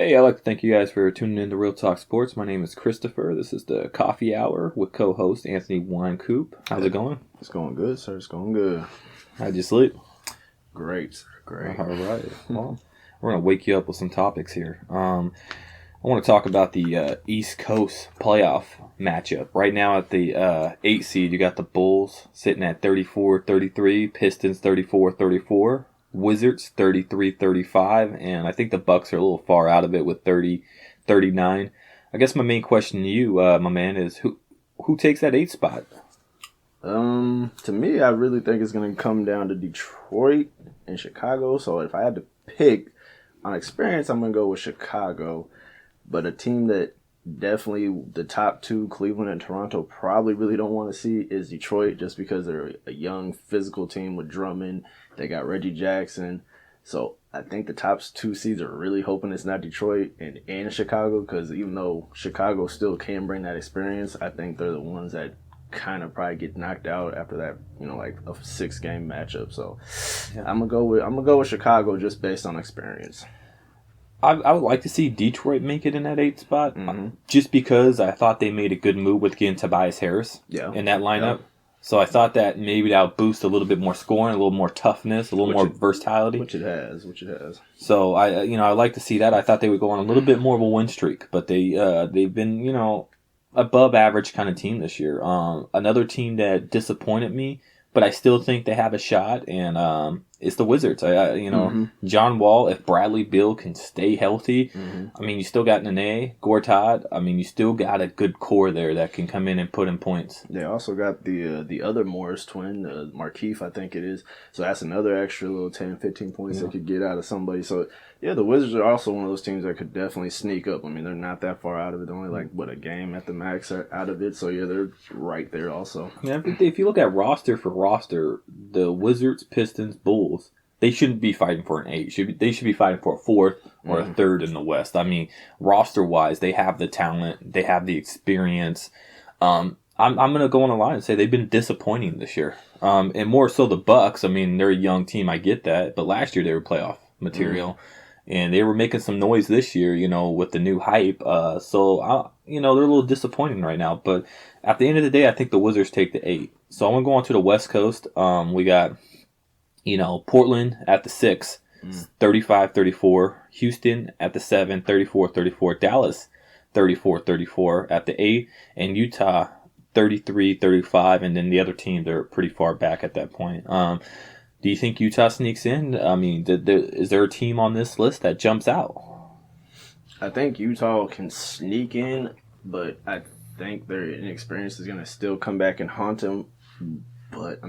Hey, I'd like to thank you guys for tuning in to Real Talk Sports. My name is Christopher. This is the Coffee Hour with co-host Anthony Winecoop. How's it going? It's going good, sir. It's going good. How'd you sleep? Great, sir. Great. All right. Well, we're going to wake you up with some topics here. I want to talk about the East Coast playoff matchup. Right now at the 8 seed, you got the Bulls sitting at 34-33, Pistons 34-34. Wizards 33-35, and I think the Bucks are a little far out of it with 30-39. I guess my main question to you, my man, is who takes that 8 spot? To me, I really think it's going to come down to Detroit and Chicago. So if I had to pick on experience, I'm going to go with Chicago. But a team that definitely the top two, Cleveland and Toronto, probably really don't want to see is Detroit, just because they're a young, physical team with Drummond. They got Reggie Jackson. So I think the top two seeds are really hoping it's not Detroit and Chicago, because even though Chicago still can bring that experience, I think they're the ones that kind of probably get knocked out after that, like a 6-game matchup. So yeah. I'm gonna go with Chicago just based on experience. I would like to see Detroit make it in that 8 spot, just because I thought they made a good move with getting Tobias Harris in that lineup. Yep. So I thought that maybe that would boost a little bit more scoring, a little more toughness, a little more versatility. Which it has. So I like to see that. I thought they would go on a little bit more of a win streak, but they've been above average kind of team this year. Another team that disappointed me, but I still think they have a shot, and it's the Wizards. John Wall, if Bradley Beal can stay healthy, you still got Nene, Gortat. You still got a good core there that can come in and put in points. They also got the other Morris twin, Markieff, I think it is. So that's another extra little 10, 15 points they could get out of somebody. So, yeah, the Wizards are also one of those teams that could definitely sneak up. They're not that far out of it. They're only a game at the max out of it. So, yeah, they're right there also. If you look at roster for roster, the Wizards, Pistons, Bulls, they shouldn't be fighting for an 8. They should be fighting for a 4th or a 3rd in the West. Roster-wise, they have the talent. They have the experience. I'm going to go on a line and say they've been disappointing this year. And more so the Bucks. They're a young team. I get that. But last year they were playoff material. And they were making some noise this year, with the new hype. So they're a little disappointing right now. But at the end of the day, I think the Wizards take the 8. So I'm going to go on to the West Coast. We got, Portland at the 6, 35-34. Houston at the 7, 34-34. Dallas, 34-34 at the 8. And Utah, 33-35. And then the other teams are pretty far back at that point. Do you think Utah sneaks in? Is there a team on this list that jumps out? I think Utah can sneak in, but I think their inexperience is going to still come back and haunt them. But,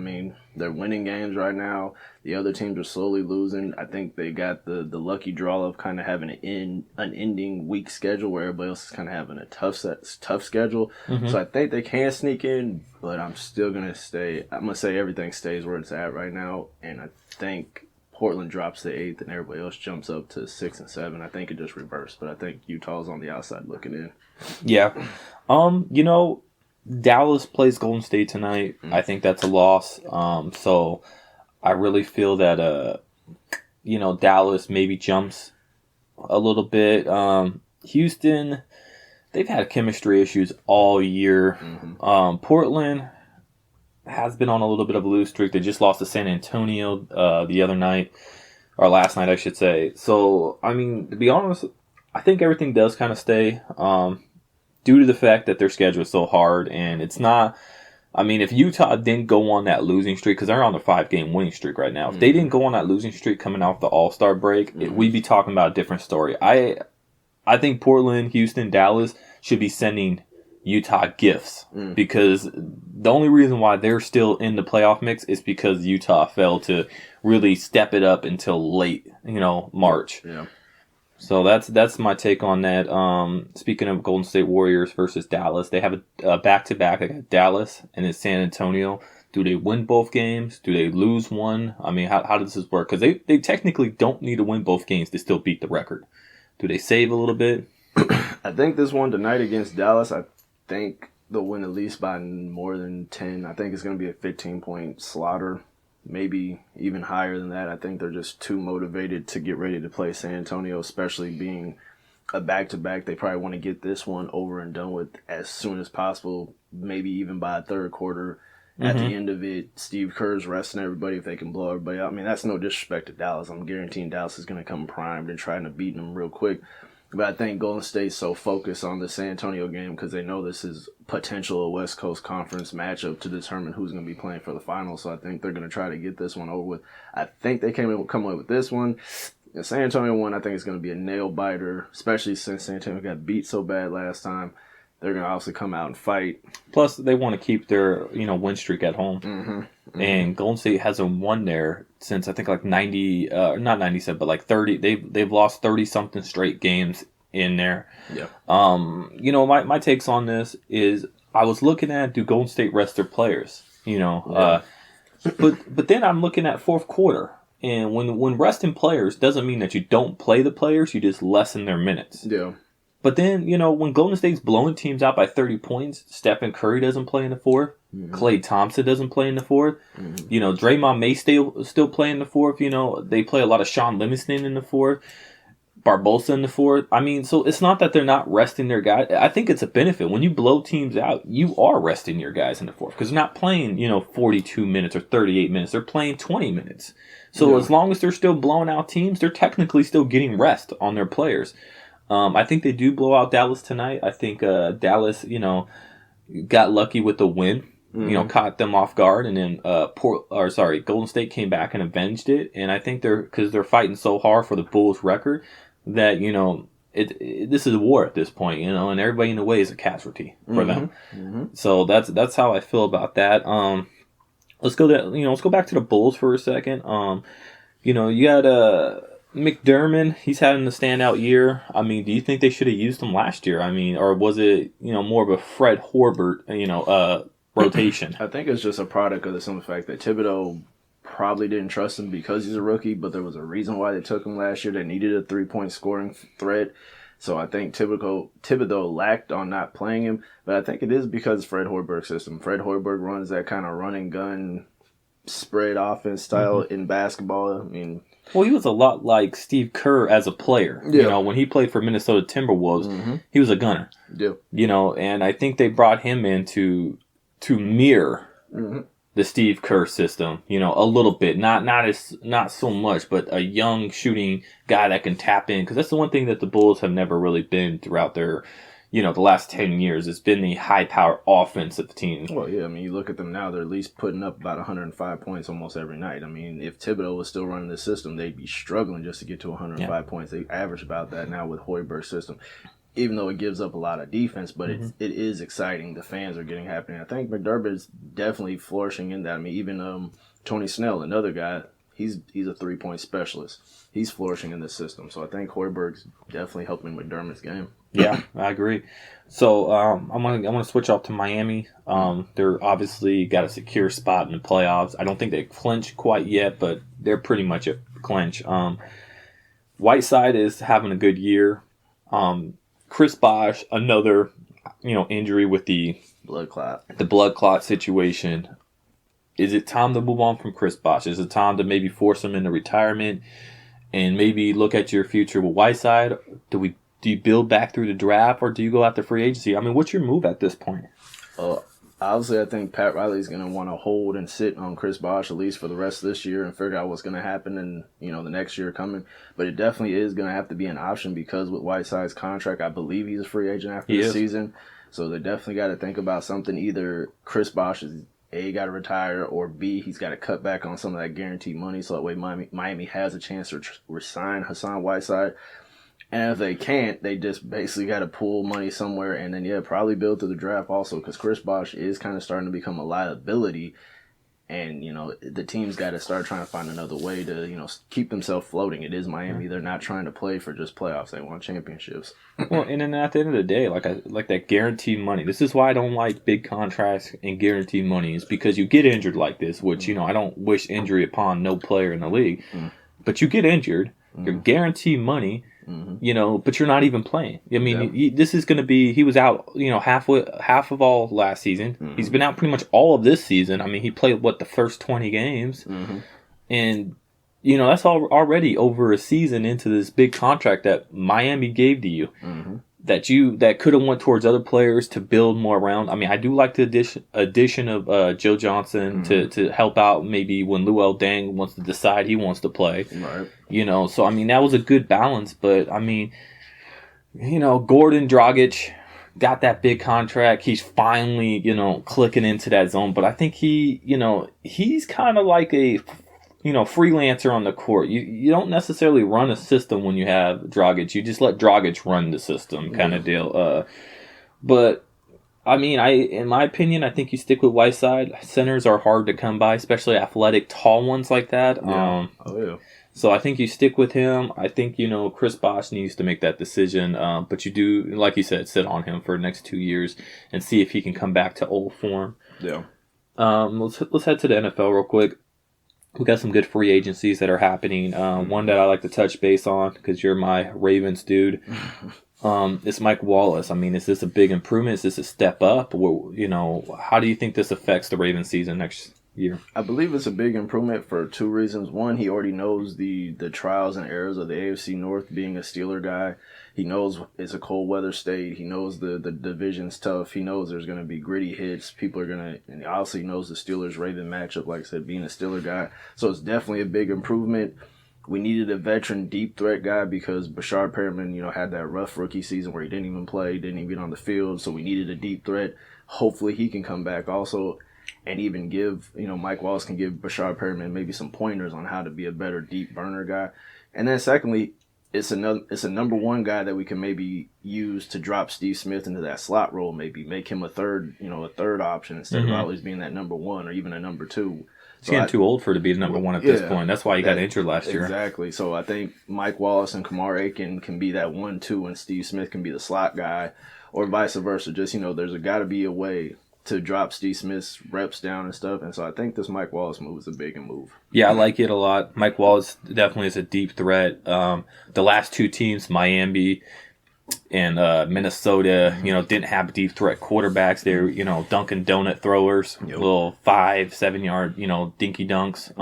they're winning games right now. The other teams are slowly losing. I think they got the lucky draw of kind of having an ending weak schedule where everybody else is kind of having a tough schedule. So I think they can sneak in, but I'm still going to say everything stays where it's at right now. And I think Portland drops to 8th and everybody else jumps up to 6 and 7. I think it just reversed, but I think Utah's on the outside looking in. Yeah. Dallas plays Golden State tonight. I think that's a loss. So I really feel that Dallas maybe jumps a little bit. Houston, they've had chemistry issues all year. Portland has been on a little bit of a lose streak. They just lost to San Antonio the other night, or last night, I should say. So, to be honest, I think everything does kind of stay. Due to the fact that their schedule is so hard, and it's not. If Utah didn't go on that losing streak, because they're on the 5-game winning streak right now, if they didn't go on that losing streak coming off the All-Star break, we'd be talking about a different story. I think Portland, Houston, Dallas should be sending Utah gifts, because the only reason why they're still in the playoff mix is because Utah failed to really step it up until late, March. Yeah. So that's my take on that. Speaking of Golden State Warriors versus Dallas, they have a back-to-back. They got Dallas and then San Antonio. Do they win both games? Do they lose one? How does this work? Because they technically don't need to win both games to still beat the record. Do they save a little bit? I think this one tonight against Dallas, I think they'll win at least by more than 10. I think it's going to be a 15-point slaughter. Maybe even higher than that. I think they're just too motivated to get ready to play San Antonio, especially being a back-to-back. They probably want to get this one over and done with as soon as possible, maybe even by a third quarter. At the end of it, Steve Kerr's resting everybody if they can blow everybody out. I mean, that's no disrespect to Dallas. I'm guaranteeing Dallas is going to come primed and trying to beat them real quick. But I think Golden State's so focused on the San Antonio game because they know this is potential a West Coast Conference matchup to determine who's going to be playing for the finals. So I think they're going to try to get this one over with. I think they come away with this one. The San Antonio one, I think it's going to be a nail-biter, especially since San Antonio got beat so bad last time. They're going to obviously come out and fight. Plus, they want to keep their win streak at home. And Golden State hasn't won there since I think like 90, not 97, but like 30. They've lost 30-something straight games in there. Yeah. My takes on this is I was looking at do Golden State rest their players? But then I'm looking at fourth quarter. And when resting players doesn't mean that you don't play the players, you just lessen their minutes. Yeah. But then, when Golden State's blowing teams out by 30 points, Stephen Curry doesn't play in the fourth. Klay Thompson doesn't play in the fourth. Draymond may still play in the fourth. They play a lot of Sean Livingston in the fourth. Barbosa in the fourth. I mean, so it's not that they're not resting their guys. I think it's a benefit. When you blow teams out, you are resting your guys in the fourth. Because they're not playing, 42 minutes or 38 minutes. They're playing 20 minutes. So as long as they're still blowing out teams, they're technically still getting rest on their players. I think they do blow out Dallas tonight. I think Dallas, got lucky with the win. Caught them off guard, and then Golden State came back and avenged it. And I think they're fighting so hard for the Bulls' record that this is a war at this point, and everybody in the way is a casualty for them. So that's how I feel about that. Let's go back to the Bulls for a second. You got McDermott, he's having a standout year. I mean, do you think they should have used him last year? I mean, or was it, more of a Fred Horbert, rotation? I think it's just a product of the simple fact that Thibodeau probably didn't trust him because he's a rookie, but there was a reason why they took him last year. They needed a 3-point scoring threat. So I think Thibodeau lacked on not playing him, but I think it is because Fred Hoiberg's system. Fred Hoiberg runs that kind of run and gun spread offense style in basketball. I mean, well, he was a lot like Steve Kerr as a player. Yeah. When he played for Minnesota Timberwolves, he was a gunner. Yeah. And I think they brought him in to mirror the Steve Kerr system, a little bit, not so much, but a young shooting guy that can tap in, because that's the one thing that the Bulls have never really been throughout their, the last 10 years. It's been the high power offensive team. Well, yeah, I mean, you look at them now; they're at least putting up about 105 points almost every night. I mean, if Thibodeau was still running this system, they'd be struggling just to get to 105 points. They average about that now with Hoiberg's system. Even though it gives up a lot of defense, but it is exciting. The fans are getting happy. And I think McDermott is definitely flourishing in that. I mean, even Tony Snell, another guy, he's a 3-point specialist. He's flourishing in this system. So I think Hoiberg's definitely helping McDermott's game. Yeah, I agree. So I'm gonna switch off to Miami. They're obviously got a secure spot in the playoffs. I don't think they clinched quite yet, but they're pretty much a clinch. Whiteside is having a good year. Chris Bosh, another, injury with the blood clot. The blood clot situation. Is it time to move on from Chris Bosh? Is it time to maybe force him into retirement and maybe look at your future with Whiteside? Do you build back through the draft, or do you go after free agency? I mean, what's your move at this point? Obviously, I think Pat Riley's going to want to hold and sit on Chris Bosh at least for the rest of this year and figure out what's going to happen in the next year coming. But it definitely is going to have to be an option because with Whiteside's contract, I believe he's a free agent after the season. So they definitely got to think about something. Either Chris Bosh is A, got to retire, or B, he's got to cut back on some of that guaranteed money so that way Miami has a chance to resign Hassan Whiteside. And if they can't, they just basically got to pull money somewhere and then, probably build through the draft also because Chris Bosh is kind of starting to become a liability. And, the team's got to start trying to find another way to, keep themselves floating. It is Miami. They're not trying to play for just playoffs. They want championships. Well, and then at the end of the day, like that guaranteed money. This is why I don't like big contracts and guaranteed money is because you get injured like this, which, I don't wish injury upon no player in the league. But you get injured, you're guaranteed money. But you're not even playing. I mean, this is going to be. He was out, half of all last season. He's been out pretty much all of this season. I mean, he played the first 20 games, and that's already over a season into this big contract that Miami gave to you. Mm-hmm. That could have went towards other players to build more around. I mean, I do like the addition of Joe Johnson to help out maybe when Luol Deng wants to decide he wants to play. Right. So I mean that was a good balance. But I mean, Gordon Dragic got that big contract. He's finally clicking into that zone. But I think he's kind of like a freelancer on the court. You don't necessarily run a system when you have Dragic. You just let Dragic run the system kind of deal. But I mean, in my opinion, I think you stick with Whiteside. Centers are hard to come by, especially athletic, tall ones like that. Yeah. So I think you stick with him. I think, Chris Bosh needs to make that decision. But you do, like you said, sit on him for the next 2 years and see if he can come back to old form. Yeah. Let's head to the NFL real quick. We got some good free agencies that are happening. One that I like to touch base on because you're my Ravens dude. It's Mike Wallace. I mean, is this a big improvement? Is this a step up? How do you think this affects the Ravens season next year? I believe it's a big improvement for 2 reasons. One, he already knows the trials and errors of the AFC North, being a Steeler guy. He knows it's a cold weather state. He knows the division's tough. He knows there's going to be gritty hits. People are going to, and he obviously knows the Steelers-Raven matchup, like I said, being a Steeler guy. So it's definitely a big improvement. We needed a veteran deep threat guy because Bashard Perriman, had that rough rookie season where he didn't even play, didn't even get on the field. So we needed a deep threat. Hopefully he can come back also and even give, Mike Wallace can give Bashard Perriman maybe some pointers on how to be a better deep burner guy. And then secondly, it's a number one guy that we can maybe use to drop Steve Smith into that slot role, maybe make him a third option instead of always being that number one or even a number two. He's getting too old for it to be the number one at this point. That's why he got injured last year. Exactly. So I think Mike Wallace and Kamar Aiken can be that 1-2 and Steve Smith can be the slot guy or vice versa. Just, there's got to be a way to drop Steve Smith's reps down and stuff. And so I think this Mike Wallace move is a big move. Yeah, I like it a lot. Mike Wallace definitely is a deep threat. The last 2 teams, Miami and Minnesota, didn't have deep threat quarterbacks. They're, Dunkin' Donut throwers, little 5-7 yard, dinky dunks.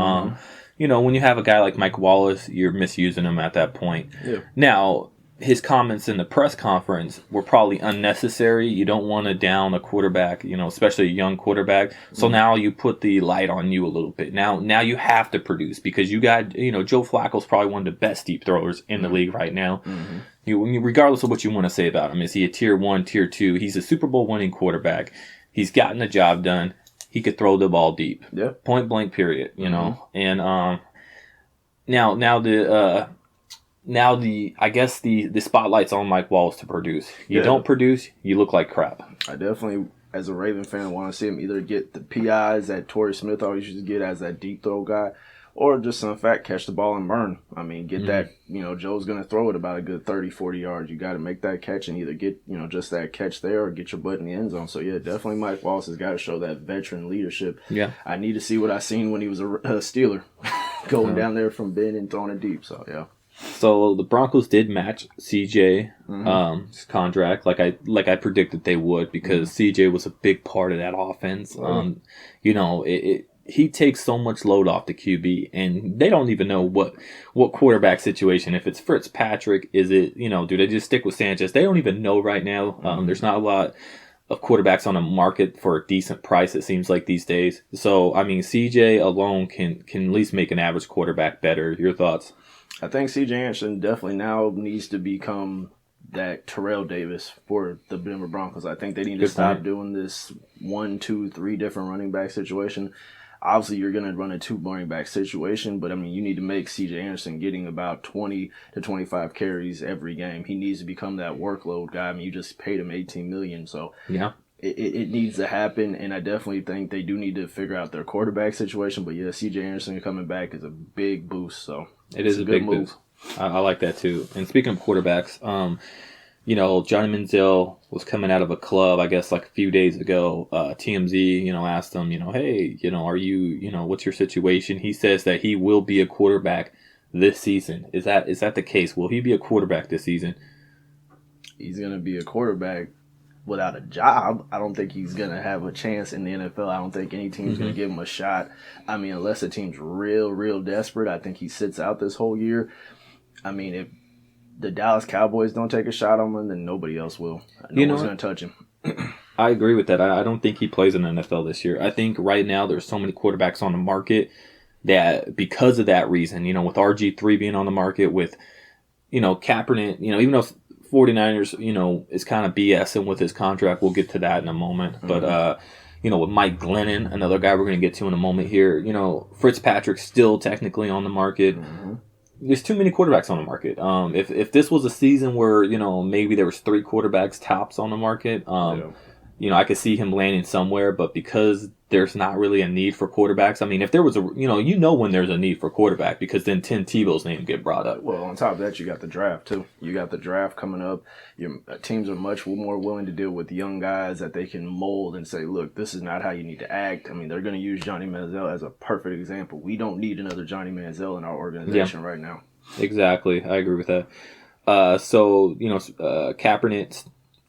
When you have a guy like Mike Wallace, you're misusing him at that point. Yeah. Now, his comments in the press conference were probably unnecessary. You don't want to down a quarterback, especially a young quarterback. So now you put the light on you a little bit. Now you have to produce because you got, Joe Flacco's probably one of the best deep throwers in the league right now. Regardless of what you want to say about him, is he a tier 1, tier 2? He's a Super Bowl winning quarterback. He's gotten the job done. He could throw the ball deep. Yeah. Point blank, period. And now I guess the spotlight's on Mike Wallace to produce. You don't produce, you look like crap. I definitely, as a Raven fan, want to see him either get the PIs that Torrey Smith always used to get as that deep throw guy, or just in fact catch the ball and burn. I mean, get that, Joe's going to throw it about a good 30, 40 yards. You got to make that catch and either get, just that catch there or get your butt in the end zone. So, yeah, definitely Mike Wallace has got to show that veteran leadership. Yeah. I need to see what I seen when he was a Steeler, going down there from Ben and throwing it deep. So, yeah. So the Broncos did match CJ contract like I predicted they would because CJ was a big part of that offense. He takes so much load off the QB, and they don't even know what quarterback situation. If it's Fitzpatrick, is it do they just stick with Sanchez? They don't even know right now. There's not a lot of quarterbacks on the market for a decent price, it seems like these days. So I mean, CJ alone can at least make an average quarterback better. Your thoughts? I think C.J. Anderson definitely now needs to become that Terrell Davis for the Denver Broncos. I think they need to stop doing this 1, 2, 3 different running back situation. Obviously, you're going to run a 2 running back situation, but I mean, you need to make C.J. Anderson getting about 20 to 25 carries every game. He needs to become that workload guy. I mean, you just paid him $18 million, so yeah. It needs to happen, and I definitely think they do need to figure out their quarterback situation. But yeah, C.J. Anderson coming back is a big boost. So it is a big move. I like that too. And speaking of quarterbacks, Johnny Manziel was coming out of a club, I guess, like a few days ago. TMZ, asked him, hey, are you, what's your situation? He says that he will be a quarterback this season. Is that the case? Will he be a quarterback this season? He's gonna be a quarterback. without a job, I don't think he's going to have a chance in the NFL. I don't think any team's going to give him a shot. I mean, unless the team's real desperate, I think he sits out this whole year. I mean, if the Dallas Cowboys don't take a shot on him, then nobody else will. No one's going to touch him. I agree with that. I don't think he plays in the NFL this year. I think right now there's so many quarterbacks on the market that because of that reason, with RG3 being on the market, with, Kaepernick, even though 49ers, is kind of BSing with his contract. We'll get to that in a moment. Mm-hmm. But, with Mike Glennon, another guy we're going to get to in a moment here, Fitzpatrick's still technically on the market. Mm-hmm. There's too many quarterbacks on the market. If this was a season where, maybe there was 3 quarterbacks tops on the market, I could see him landing somewhere, but because there's not really a need for quarterbacks. I mean, if there was when there's a need for quarterback, because then Tim Tebow's name get brought up. Well, on top of that, you got the draft too. You got the draft coming up. Your teams are much more willing to deal with young guys that they can mold and say, look, this is not how you need to act. I mean, they're going to use Johnny Manziel as a perfect example. We don't need another Johnny Manziel in our organization right now. Exactly. I agree with that. Kaepernick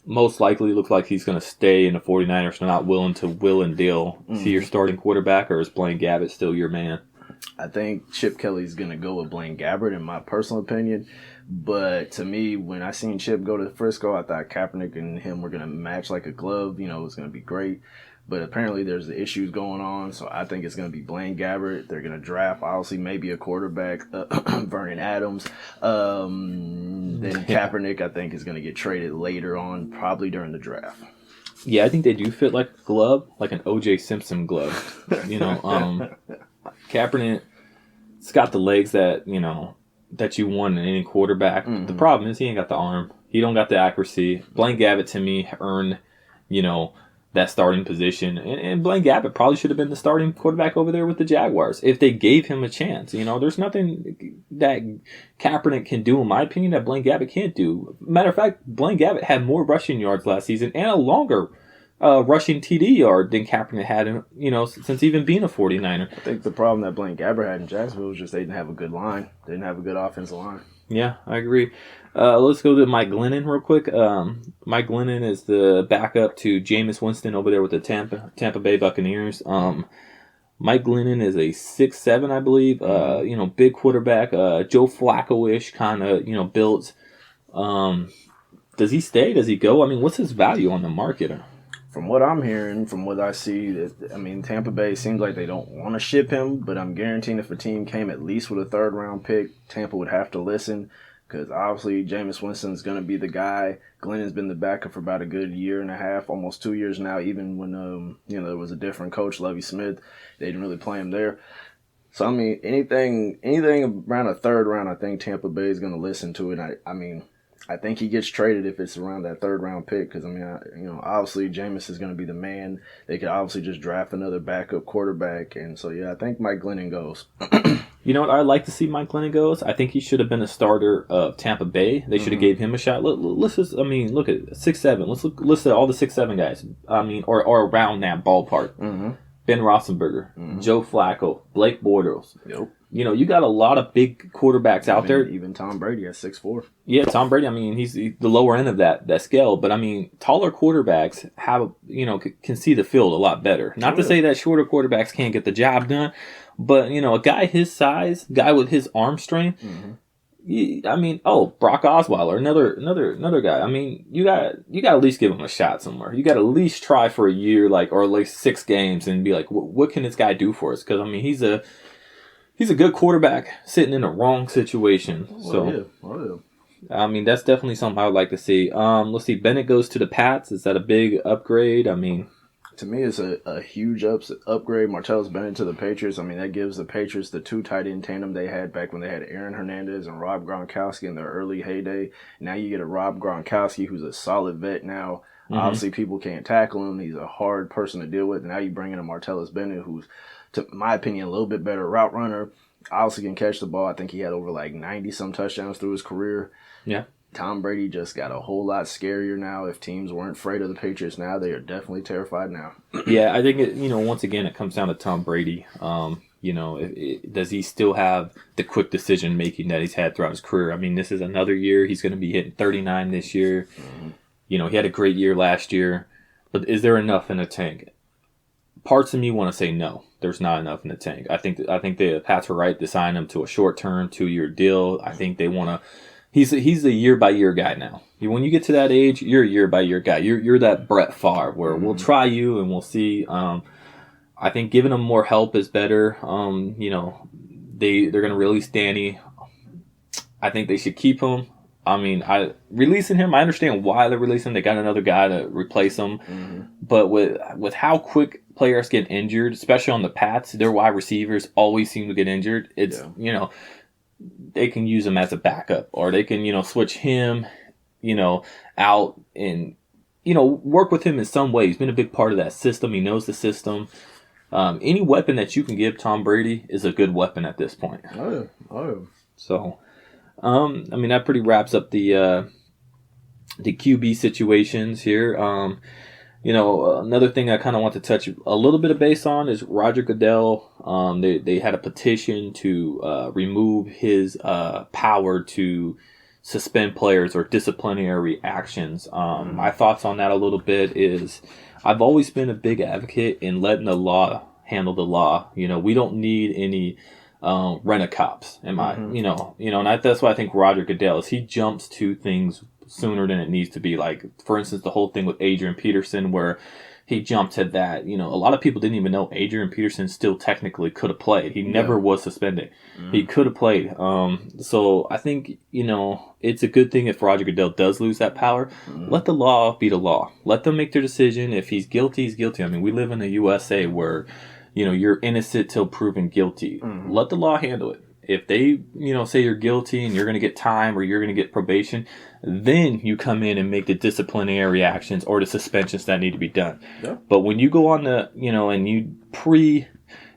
most likely looks like he's going to stay in the 49ers. So not willing to will and deal. Mm-hmm. Is he your starting quarterback, or is Blaine Gabbert still your man? I think Chip Kelly's going to go with Blaine Gabbert, in my personal opinion. But to me, when I seen Chip go to Frisco, I thought Kaepernick and him were going to match like a glove. It was going to be great. But apparently there's issues going on, so I think it's going to be Blaine Gabbert. They're going to draft, obviously, maybe a quarterback, Vernon Adams. Then Kaepernick, I think, is going to get traded later on, probably during the draft. Yeah, I think they do fit like a glove, like an O.J. Simpson glove. Kaepernick's got the legs that, that you want in any quarterback. Mm-hmm. The problem is he ain't got the arm. He don't got the accuracy. Blaine Gabbert, to me, earned, that starting position. And Blaine Gabbert probably should have been the starting quarterback over there with the Jaguars if they gave him a chance. There's nothing that Kaepernick can do, in my opinion, that Blaine Gabbert can't do. Matter of fact, Blaine Gabbert had more rushing yards last season and a longer rushing TD yard than Kaepernick had, since even being a 49er. I think the problem that Blaine Gabbert had in Jacksonville was just they didn't have a good line. They didn't have a good offensive line. Yeah, I agree. Let's go to Mike Glennon real quick. Mike Glennon is the backup to Jameis Winston over there with the Tampa Bay Buccaneers. Mike Glennon is a 6'7", I believe. Big quarterback. Joe Flacco-ish kind of built. Does he stay? Does he go? I mean, what's his value on the market? From what I'm hearing, from what I see, Tampa Bay seems like they don't want to ship him, but I'm guaranteeing if a team came at least with a 3rd-round pick, Tampa would have to listen, because obviously Jameis Winston's going to be the guy. Glennon's been the backup for about a good year and a half, almost 2 years now, even when there was a different coach, Lovie Smith. They didn't really play him there. So, anything around a 3rd round, I think Tampa Bay is going to listen to it. I think he gets traded if it's around that 3rd-round pick because, obviously Jameis is going to be the man. They could obviously just draft another backup quarterback. And so, I think Mike Glennon goes. You know what I'd like to see Mike Glennon goes? I think he should have been a starter of Tampa Bay. They should have gave him a shot. Let's just, look at 6'7". Let's list all the 6'7" guys. Or around that ballpark. Mm-hmm. Ben Roethlisberger, Joe Flacco, Blake Bortles. Yep. You got a lot of big quarterbacks out there. Even Tom Brady at 6'4". Yeah, Tom Brady. He's the lower end of that scale. But taller quarterbacks have can see the field a lot better. Not to say that shorter quarterbacks can't get the job done, but a guy his size, guy with his arm strength. Mm-hmm. Brock Osweiler, another guy. You got to at least give him a shot somewhere. You got to at least try for a year, or at least 6 games, and be like, what can this guy do for us? Because he's a good quarterback sitting in the wrong situation. That's definitely something I would like to see. Let's see. Bennett goes to the Pats. Is that a big upgrade? To me, it's a huge upgrade. Martellus Bennett to the Patriots. That gives the Patriots the 2 tight end tandem they had back when they had Aaron Hernandez and Rob Gronkowski in their early heyday. Now you get a Rob Gronkowski who's a solid vet now. Mm-hmm. Obviously, people can't tackle him. He's a hard person to deal with. Now you bring in a Martellus Bennett who's, to my opinion, a little bit better route runner. Obviously can catch the ball. I think he had over 90-some touchdowns through his career. Yeah. Tom Brady just got a whole lot scarier now. If teams weren't afraid of the Patriots now, they are definitely terrified now. Yeah, I think once again it comes down to Tom Brady. Does he still have the quick decision making that he's had throughout his career? This is another year. He's going to be hitting 39 this year. Mm-hmm. He had a great year last year, but is there enough in the tank? Parts of me want to say no. There's not enough in the tank. I think the Pats were right to sign him to a short-term 2-year deal. I think they want to. He's a year-by-year guy now. When you get to that age, you're a year-by-year guy. You're that Brett Favre where we'll try you and we'll see. I think giving him more help is better. They're going to release Danny. I think they should keep him. Releasing him, I understand why they're releasing him. They got another guy to replace him. Mm-hmm. But with how quick players get injured, especially on the Pats, their wide receivers always seem to get injured. It's, they can use him as a backup, or they can, switch him, out and, work with him in some way. He's been a big part of that system. He knows the system. Any weapon that you can give Tom Brady is a good weapon at this point. Oh, yeah. So, that pretty wraps up the QB situations here. Another thing I kind of want to touch a little bit of base on is Roger Goodell. They had a petition to remove his power to suspend players or disciplinary actions. My thoughts on that a little bit is I've always been a big advocate in letting the law handle the law. We don't need any rent-a-cops. And that's why I think Roger Goodell is. He jumps to things sooner than it needs to be. Like, for instance, the whole thing with Adrian Peterson, where he jumped to that. A lot of people didn't even know Adrian Peterson still technically could have played. He never was suspended. Mm-hmm. He could have played. So I think, it's a good thing if Roger Goodell does lose that power. Mm-hmm. Let the law be the law. Let them make their decision. If he's guilty, he's guilty. We live in the USA where, you're innocent till proven guilty. Mm-hmm. Let the law handle it. If they, say you're guilty and you're going to get time or you're going to get probation, then you come in and make the disciplinary actions or the suspensions that need to be done. Yeah. But when you go on the, and you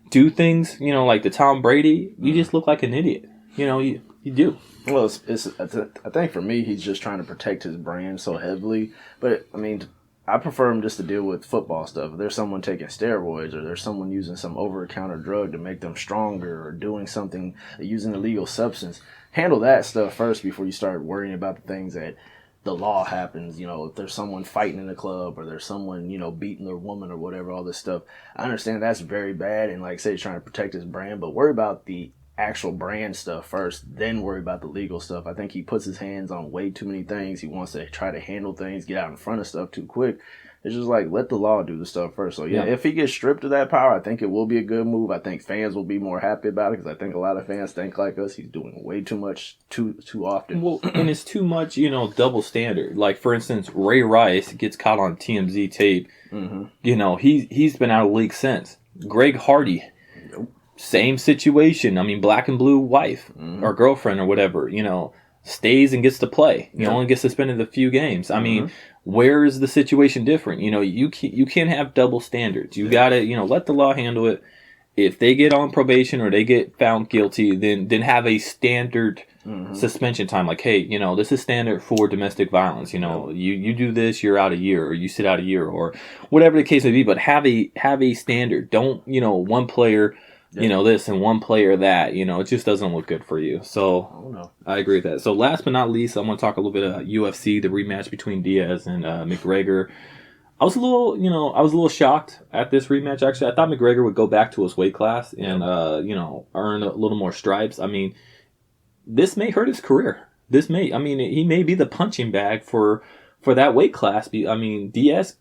do things, like the Tom Brady, you just look like an idiot. You do. Well, I think for me, he's just trying to protect his brand so heavily. But, I prefer him just to deal with football stuff. If there's someone taking steroids or there's someone using some over-the-counter drug to make them stronger or doing something, using illegal substance, handle that stuff first before you start worrying about the things that the law happens. If there's someone fighting in the club or there's someone, beating their woman or whatever, all this stuff. I understand that's very bad and, like I say, he's trying to protect his brand, but worry about the actual brand stuff first, then worry about the legal stuff. I think he puts his hands on way too many things. He wants to try to handle things, get out in front of stuff too quick. It's just like, let the law do the stuff first. So, if he gets stripped of that power, I think it will be a good move. I think fans will be more happy about it because I think a lot of fans think like us. He's doing way too much too often. Well, and it's too much, double standard. Like, for instance, Ray Rice gets caught on TMZ tape. Mm-hmm. He's been out of the league since. Greg Hardy. Same situation. Black and blue wife or girlfriend or whatever, stays and gets to play. Only gets suspended a few games. Where is the situation different? You can't have double standards. You gotta, let the law handle it. If they get on probation or they get found guilty, then have a standard suspension time. Like, hey, this is standard for domestic violence. You do this, you're out a year, or you sit out a year, or whatever the case may be. But have a standard. Don't one player. This and one player that, it just doesn't look good for you. So I agree with that. So last but not least, I want to talk a little bit about UFC, the rematch between Diaz and McGregor. I was a little shocked at this rematch. Actually, I thought McGregor would go back to his weight class and, earn a little more stripes. This may hurt his career. He may be the punching bag for that weight class. Diaz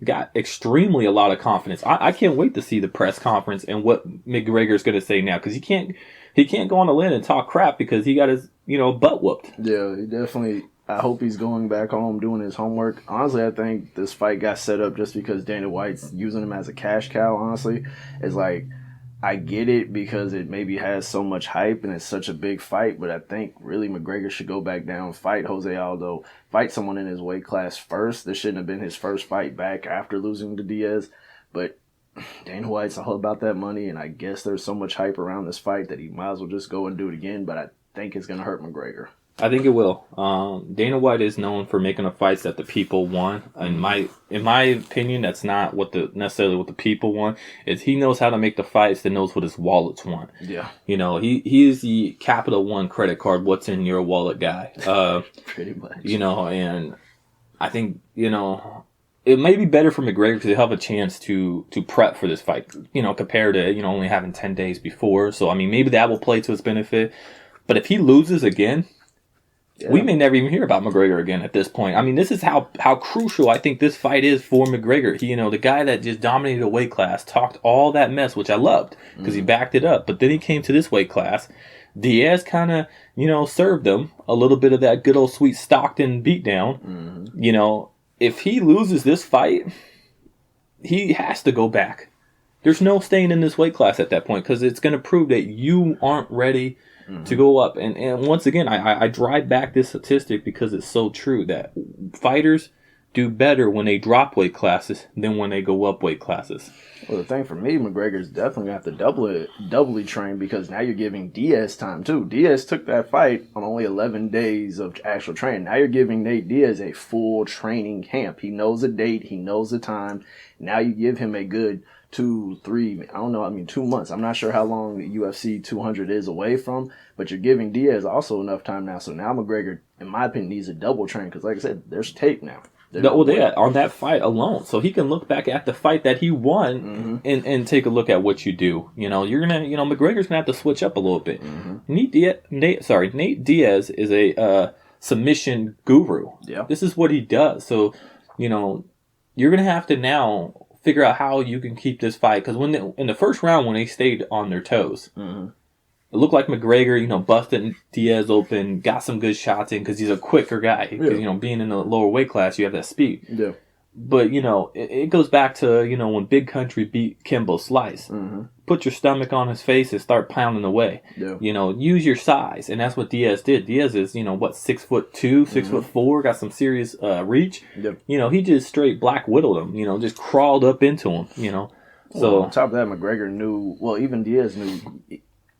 got extremely a lot of confidence. I can't wait to see the press conference and what McGregor's going to say now, because he can't go on the limb and talk crap because he got his butt whooped. Yeah, he definitely. I hope he's going back home doing his homework. Honestly, I think this fight got set up just because Dana White's using him as a cash cow. Honestly, it's like, I get it because it maybe has so much hype and it's such a big fight, but I think really McGregor should go back down, fight Jose Aldo, fight someone in his weight class first. This shouldn't have been his first fight back after losing to Diaz, but Dana White's all about that money, and I guess there's so much hype around this fight that he might as well just go and do it again, but I think it's going to hurt McGregor. I think it will. Dana White is known for making the fights that the people want. In my opinion, that's not necessarily what the people want. Is he knows how to make the fights that knows what his wallets want. Yeah. He is the Capital One credit card, what's in your wallet guy. Pretty much. And I think, it may be better for McGregor because he'll have a chance to prep for this fight, compared to, only having 10 days before. So, I mean, maybe that will play to his benefit. But if he loses again, we may never even hear about McGregor again at this point. I mean, this is how crucial I think this fight is for McGregor. He, the guy that just dominated a weight class, talked all that mess, which I loved because he backed it up. But then he came to this weight class. Diaz kind of, served him a little bit of that good old sweet Stockton beatdown. If he loses this fight, he has to go back. There's no staying in this weight class at that point because it's going to prove that you aren't ready to go up. And once again, I drive back this statistic because it's so true that fighters do better when they drop weight classes than when they go up weight classes. Well, the thing for me, McGregor's definitely going to have to doubly train because now you're giving Diaz time too. Diaz took that fight on only 11 days of actual training. Now you're giving Nate Diaz a full training camp. He knows the date. He knows the time. Now you give him a good 2, 3, 2 months. I'm not sure how long the UFC 200 is away from, but you're giving Diaz also enough time now. So now McGregor, in my opinion, needs a double train because, like I said, there's tape now. On that fight alone, so he can look back at the fight that he won and take a look at what you do. You're gonna, McGregor's gonna have to switch up a little bit. Nate Diaz is a submission guru. Yeah, this is what he does. So, you're gonna have to now figure out how you can keep this fight because in the first round when they stayed on their toes. It looked like McGregor, busted Diaz open, got some good shots in because he's a quicker guy. Because, being in the lower weight class, you have that speed. Yeah. But, it goes back to, when Big Country beat Kimbo Slice. Put your stomach on his face and start pounding away. Yeah. Use your size. And that's what Diaz did. Diaz is, 6'2", 6'4", got some serious reach. Yeah. He just straight black widowed him, just crawled up into him, So well, on top of that, McGregor knew, even Diaz knew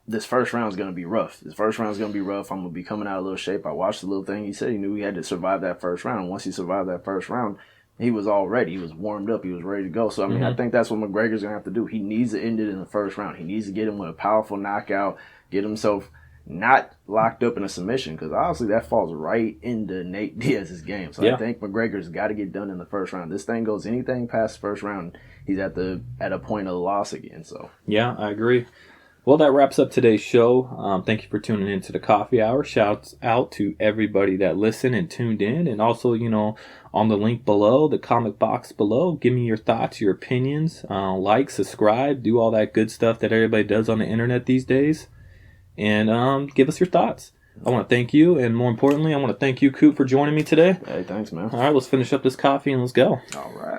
this first round is going to be rough. I'm going to be coming out of a little shape. I watched the little thing. He said he knew he had to survive that first round. Once he survived that first round, he was all ready. He was warmed up. He was ready to go. So, I think that's what McGregor's going to have to do. He needs to end it in the first round. He needs to get him with a powerful knockout, get himself not locked up in a submission because obviously that falls right into Nate Diaz's game. So I think McGregor's got to get done in the first round. This thing goes anything past the first round, he's at a point of loss again. So yeah, I agree. Well, that wraps up today's show. Thank you for tuning in to the Coffee Hour. Shouts out to everybody that listened and tuned in. And also, on the link below, the comment box below, give me your thoughts, your opinions. Like, subscribe, do all that good stuff that everybody does on the internet these days. And give us your thoughts. I want to thank you. And more importantly, I want to thank you, Coop, for joining me today. Hey, thanks, man. All right, let's finish up this coffee and let's go. All right.